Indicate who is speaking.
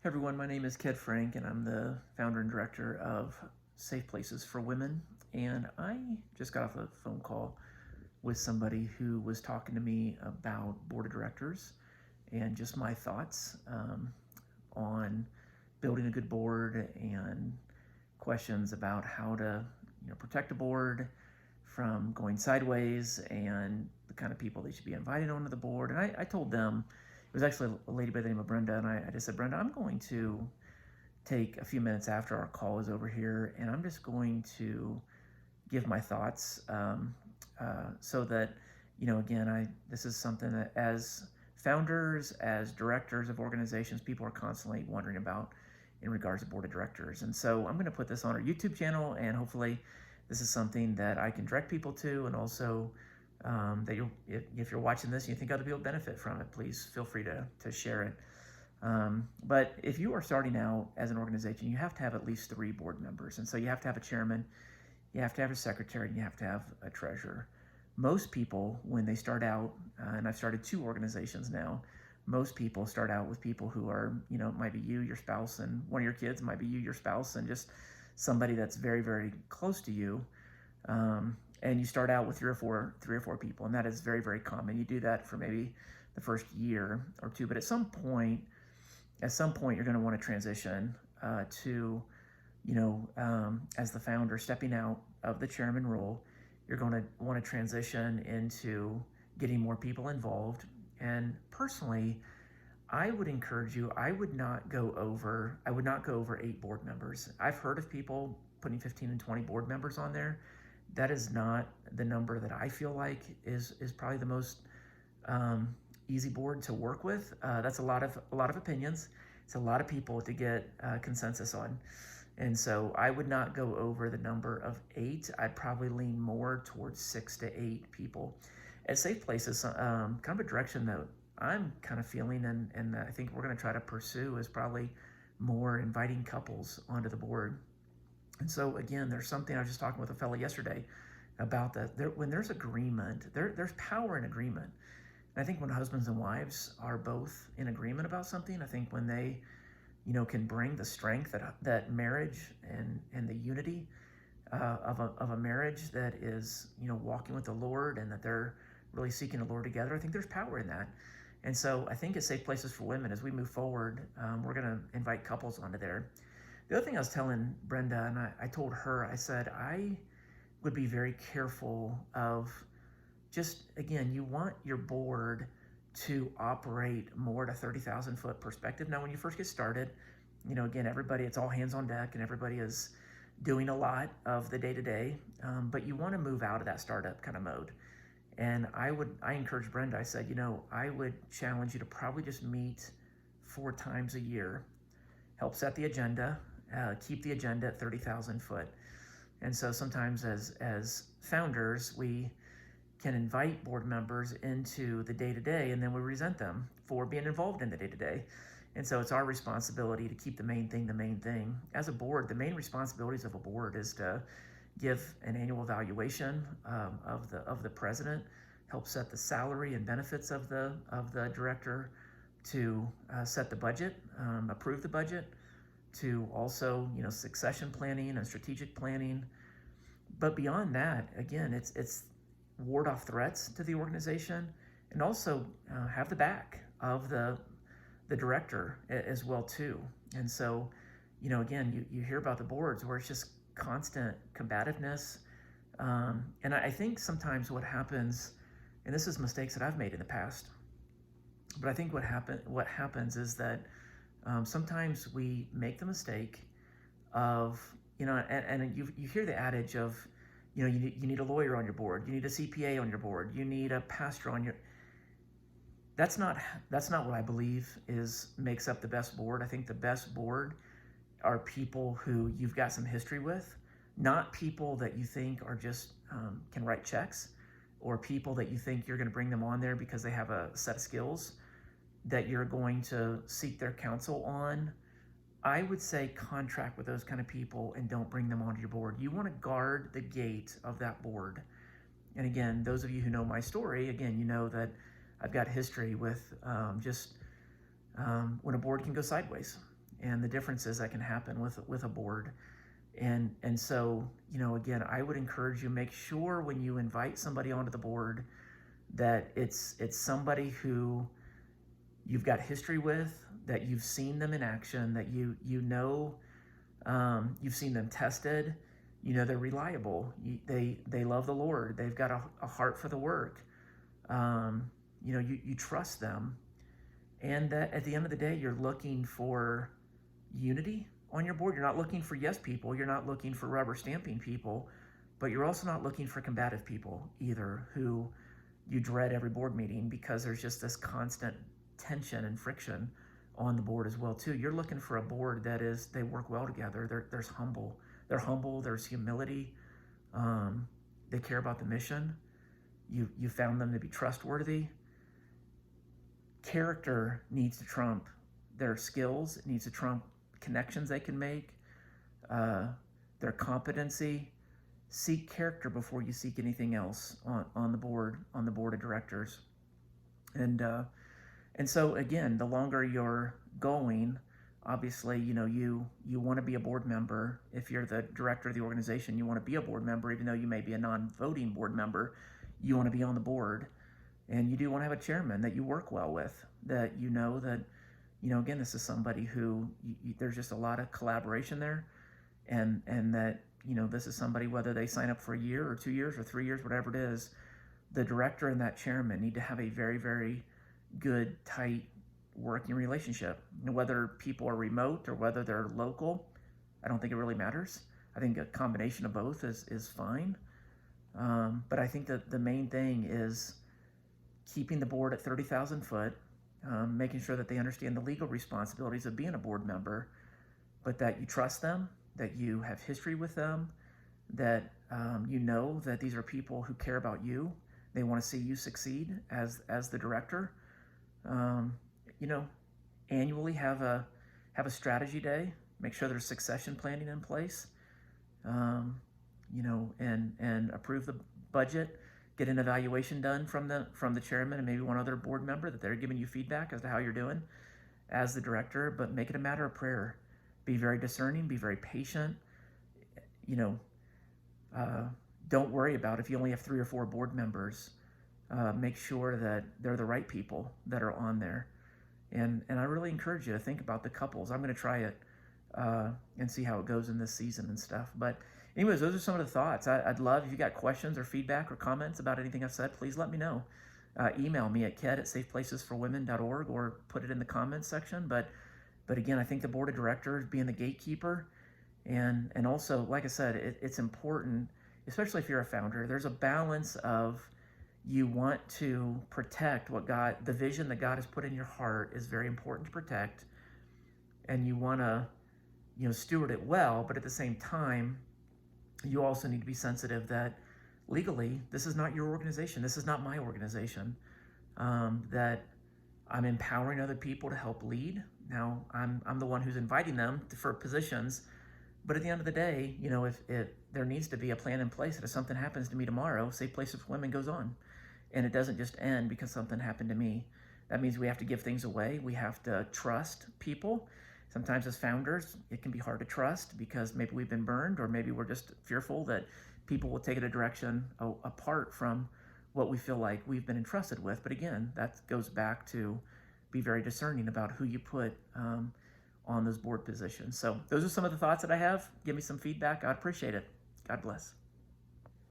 Speaker 1: Everyone, my name is Ked Frank, and I'm the founder and director of Safe Places for Women. And I just got off a phone call with somebody who was talking to me about board of directors and just my thoughts on building a good board and questions about how to protect a board from going sideways and the kind of people they should be invited onto the board. And I told them, it was actually a lady by the name of Brenda, and I just said, Brenda, I'm going to take a few minutes after our call is over here, and I'm just going to give my thoughts so that, again, this is something that as founders, as directors of organizations, people are constantly wondering about in regards to board of directors. And so I'm going to put this on our YouTube channel, and hopefully this is something that I can direct people to, and also that if you're watching this and you think other people benefit from it, please feel free to share it. But if you are starting out as an organization, you have to have at least 3 board members. And so you have to have a chairman, you have to have a secretary, and you have to have a treasurer. Most people, when they start out, and I've started 2 organizations now, most people start out with people who are, it might be you, your spouse, and one of your kids, might be you, your spouse, and just somebody that's very, very close to you. And you start out with 3 or 4 people, and that is very, very common. You do that for maybe the first year or 2, but at some point you're going to want to transition to, as the founder, stepping out of the chairman role. You're going to want to transition into getting more people involved. And personally, I would encourage you, I would not go over 8 board members. I've heard of people putting 15 and 20 board members on there. That is not the number that I feel like is probably the most easy board to work with. That's a lot of opinions. It's a lot of people to get consensus on. And so I would not go over the number of 8. I'd probably lean more towards 6 to 8 people. At Safe Places, kind of a direction that I'm kind of feeling and I think we're going to try to pursue is probably more inviting couples onto the board. And so again, there's something I was just talking with a fellow yesterday about that. When there's agreement, there's power in agreement. And I think when husbands and wives are both in agreement about something, I think when they, can bring the strength that marriage and the unity of a marriage that is, walking with the Lord and that they're really seeking the Lord together, I think there's power in that. And so I think at Safe Places for Women, as we move forward, we're going to invite couples onto there. The other thing I was telling Brenda, and I told her, I said, I would be very careful of just, again, you want your board to operate more at a 30,000 foot perspective. Now, when you first get started, again, it's all hands on deck and everybody is doing a lot of the day-to-day, but you want to move out of that startup kind of mode. And I encouraged Brenda, I said, I would challenge you to probably just meet 4 times a year, help set the agenda, keep the agenda at 30,000 foot. And so sometimes as founders, we can invite board members into the day-to-day, and then we resent them for being involved in the day-to-day. And so it's our responsibility to keep the main thing. As a board, the main responsibilities of a board is to give an annual evaluation of the president, help set the salary and benefits of the director, to set the budget, approve the budget, to also succession planning and strategic planning. But beyond that, again, it's ward off threats to the organization, and also have the back of the director as well too. And so, again, you hear about the boards where it's just constant combativeness. And I think sometimes what happens, and this is mistakes that I've made in the past, but I think what happens is that sometimes we make the mistake of, and you hear the adage of, you need a lawyer on your board, you need a CPA on your board, you need a pastor on your. That's not what I believe makes up the best board. I think the best board are people who you've got some history with, not people that you think are just can write checks, or people that you think you're going to bring them on there because they have a set of skills that you're going to seek their counsel on. I would say contract with those kind of people and don't bring them onto your board. You want to guard the gate of that board. And again, those of you who know my story, again, you know that I've got history with when a board can go sideways. and the differences that can happen with a board. And so, again, I would encourage you, make sure when you invite somebody onto the board that it's somebody who you've got history with, that you've seen them in action, that you've seen them tested, they're reliable, they love the Lord, they've got a heart for the work, you trust them, and that at the end of the day, you're looking for unity on your board. You're not looking for yes people, you're not looking for rubber stamping people, but you're also not looking for combative people either, who you dread every board meeting because there's just this constant tension and friction on the board as well too. You're looking for a board that they work well together. They're humble, there's humility, they care about the mission. You found them to be trustworthy. Character needs to trump their skills. It needs to trump connections they can make, their competency. Seek character before you seek anything else on the board of directors. And so again, the longer you're going, obviously, you want to be a board member. If you're the director of the organization, you want to be a board member, even though you may be a non-voting board member. You want to be on the board, and you do want to have a chairman that you work well with, that again, this is somebody who there's just a lot of collaboration there, and that this is somebody, whether they sign up for a year or 2 years or 3 years, whatever it is, the director and that chairman need to have a very, very good, tight working relationship. Whether people are remote or whether they're local, I don't think it really matters. I think a combination of both is fine. But I think that the main thing is keeping the board at 30,000 foot, making sure that they understand the legal responsibilities of being a board member, but that you trust them, that you have history with them, that that these are people who care about you. They want to see you succeed as the director. Annually have a strategy day. Make sure there's succession planning in place. And approve the budget. Get an evaluation done from the chairman and maybe one other board member, that they're giving you feedback as to how you're doing as the director. But make it a matter of prayer. Be very discerning. Be very patient. Don't worry about if you only have 3 or 4 board members. Make sure that they're the right people that are on there. And I really encourage you to think about the couples. I'm going to try it and see how it goes in this season and stuff. But anyways, those are some of the thoughts. I'd love, if you got questions or feedback or comments about anything I've said, please let me know. Email me at ked@safeplacesforwomen.org or put it in the comments section. But again, I think the board of directors being the gatekeeper, and also, like I said, it's important, especially if you're a founder. There's a balance of, you want to protect the vision that God has put in your heart is very important to protect, and you want to, steward it well. But at the same time, you also need to be sensitive that legally, this is not your organization. This is not my organization. That I'm empowering other people to help lead. Now, I'm the one who's inviting them for positions, but at the end of the day, if there needs to be a plan in place that if something happens to me tomorrow, Safe Places for Women goes on. And it doesn't just end because something happened to me. That means we have to give things away. We have to trust people. Sometimes as founders, it can be hard to trust because maybe we've been burned, or maybe we're just fearful that people will take it a direction apart from what we feel like we've been entrusted with. But again, that goes back to be very discerning about who you put on those board positions. So those are some of the thoughts that I have. Give me some feedback. I'd appreciate it. God bless.